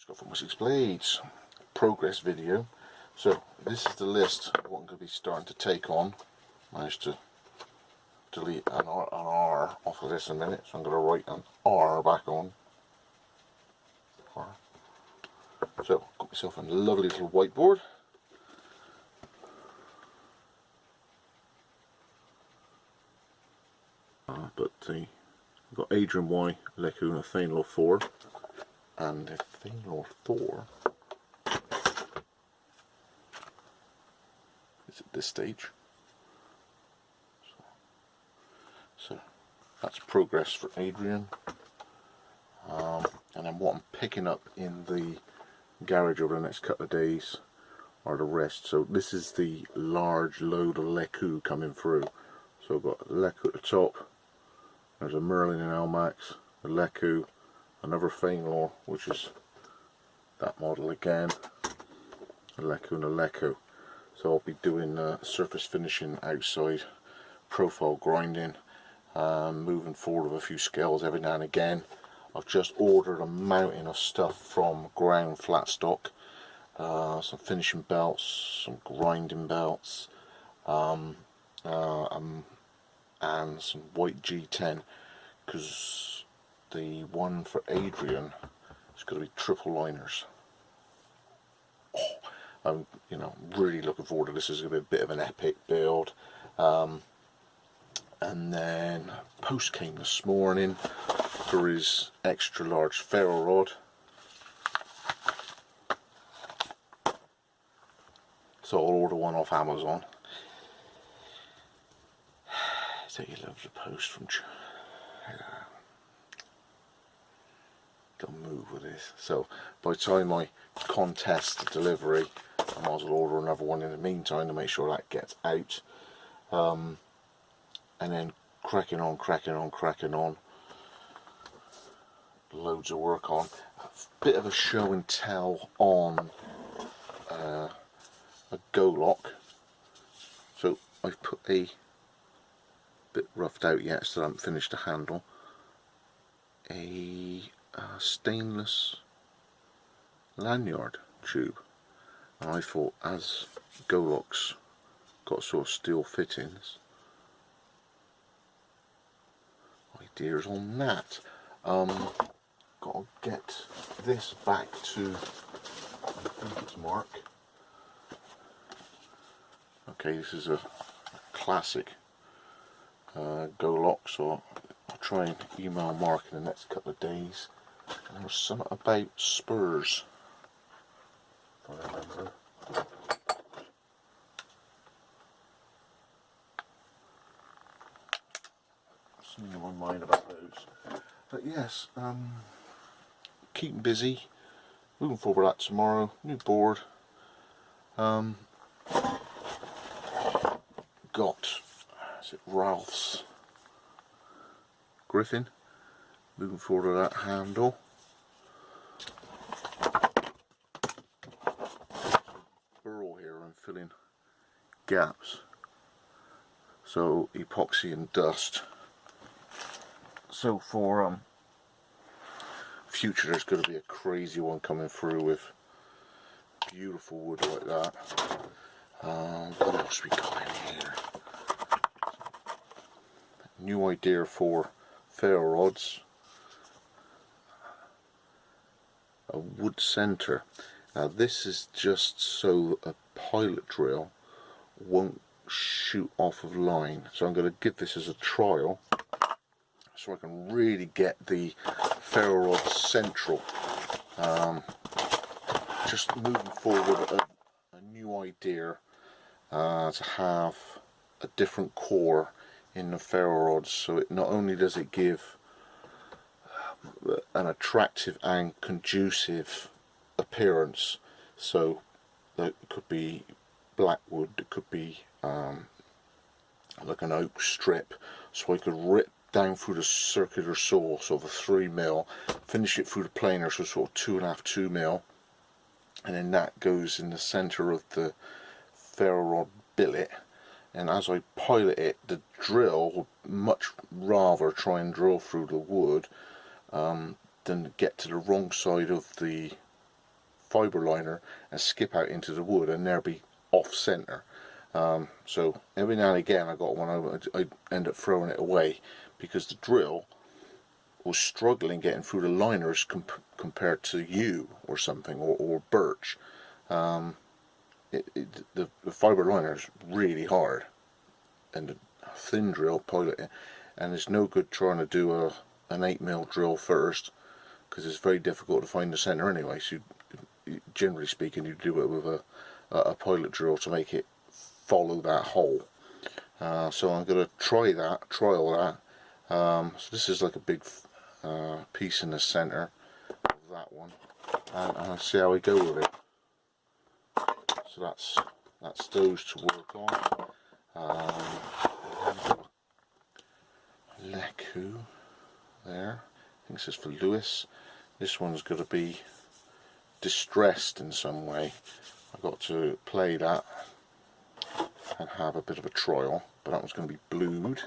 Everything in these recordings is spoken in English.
Got from Wessex Blades progress video. So this is the list of what I'm going to be starting to take on. Managed to delete an R off of this in a minute, so I'm going to write an R back on. R. So got myself a lovely little whiteboard. I've got Adrian Y, Leku and a Thainlaw 4. And the Thainlaw 4 is at this stage. So that's progress for Adrian. And then what I'm picking up in the garage over the next couple of days are the rest. So this is the large load of Leku coming through. So I've got Leku at the top, there's a Merlin in Almax, a Leku, another Thainlaw, which is that model again, a Leku and a Leku. So I'll be doing surface finishing outside, profile grinding, moving forward with a few scales every now and again. I've just ordered a mountain of stuff from Ground Flat Stock, some finishing belts, some grinding belts, and some white G10, because the one for Adrian is going to be triple liners. I'm really looking forward to this. This is going to be a bit of an epic build. And then post came this morning for his extra large ferro rod. So I'll order one off Amazon. So you love the post from don't move with this. So by the time I contest the delivery, I might as well order another one in the meantime to make sure that gets out. And then cracking on. Loads of work on. A bit of a show and tell on a go lock. So I've put a bit roughed out yet, so I haven't finished the handle. A stainless lanyard tube, and I thought, as go locks got sort of steel fittings, ideas on that. Got to get this back to, I think it's Mark. Okay, this is a classic go lock, so I'll try and email Mark in the next couple of days. And there was something about spurs, if I remember. Something in my mind about those. But yes, keeping busy. Looking forward to that tomorrow. New board. Got, is it Ralph's Griffin? Looking forward to that handle. Burl here, I'm filling gaps. So epoxy and dust. So for future, there's going to be a crazy one coming through with beautiful wood like that. What else we got in here? New idea for ferro rods. A wood center. Now this is just so a pilot drill won't shoot off of line. So I'm going to give this as a trial, so I can really get the ferro rod central. Just moving forward, a new idea to have a different core in the ferro rods, so it not only does it give an attractive and conducive appearance, so it could be black wood, it could be like an oak strip, so I could rip down through the circular saw, sort of a 3mm, finish it through the planer, so sort of 2.5, 2mm, and then that goes in the centre of the ferro rod billet. And as I pilot it, the drill would much rather try and drill through the wood than get to the wrong side of the fibre liner and skip out into the wood and there be off centre. So every now and again I got one, I end up throwing it away because the drill was struggling getting through the liners compared to yew or something, or birch. The fibre liner is really hard, and a thin drill pilot, and it's no good trying to do an 8mm drill first because it's very difficult to find the centre anyway. So generally speaking, you do it with a pilot drill to make it follow that hole. So I'm going to trial that. So this is like a big piece in the centre of that one, and I'll see how we go with it. So that's those to work on. Leku there. I think this is for Lewis. This one's got to be distressed in some way. I've got to play that and have a bit of a trial, but that one's going to be blued.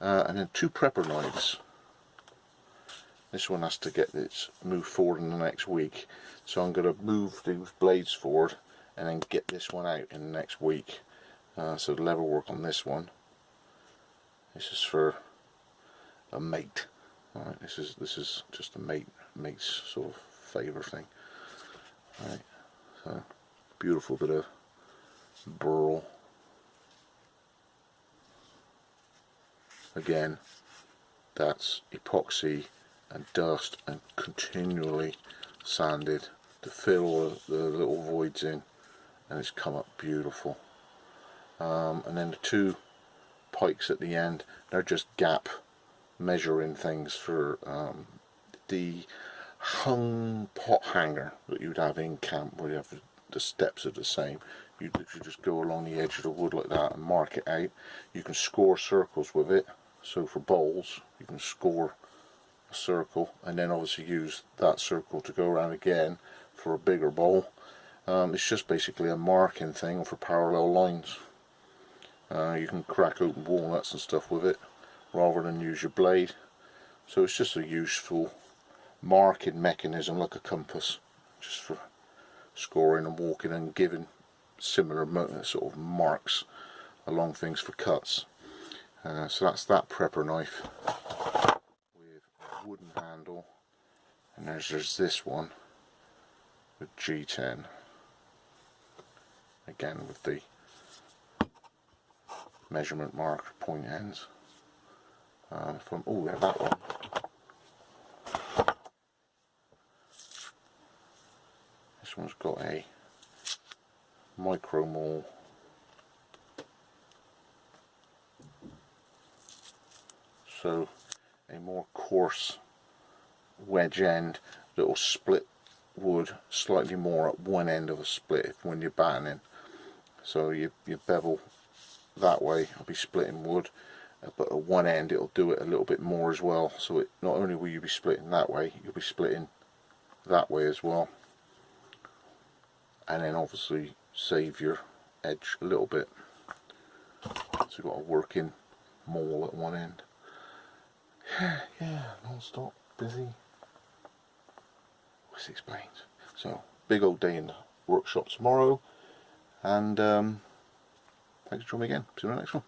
And then 2 prepper knives. This one has to get its move forward in the next week, so I'm going to move these blades forward and then get this one out in the next week. So the level work on this one. This is for a mate. Alright, this is just a mate's sort of favour thing. Alright, so beautiful bit of burl. Again, that's epoxy and dust and continually sanded to fill the little voids in, and it's come up beautiful. And then the 2 pikes at the end, they're just gap measuring things for the hung pot hanger that you'd have in camp, where you have the steps are the same. You literally just go along the edge of the wood like that and mark it out. You can score circles with it, so for bowls you can score a circle and then obviously use that circle to go around again for a bigger bowl. It's just basically a marking thing for parallel lines. You can crack open walnuts and stuff with it rather than use your blade, so it's just a useful marking mechanism like a compass, just for scoring and walking and giving similar sort of marks along things for cuts. So that's that prepper knife with a wooden handle, and there's this one with G10, again with the measurement marker point ends. Yeah, that one. This one's got a micro maul. So a more coarse wedge end that will split wood slightly more at one end of a split when you're battening. So your bevel that way will be splitting wood, but at one end it'll do it a little bit more as well. So it, not only will you be splitting that way, you'll be splitting that way as well, and then obviously save your edge a little bit. So you've got a working maul at one end. Yeah, non-stop busy. Wessex explains. So big old day in the workshop tomorrow, and thanks for joining me again. See you in the next one.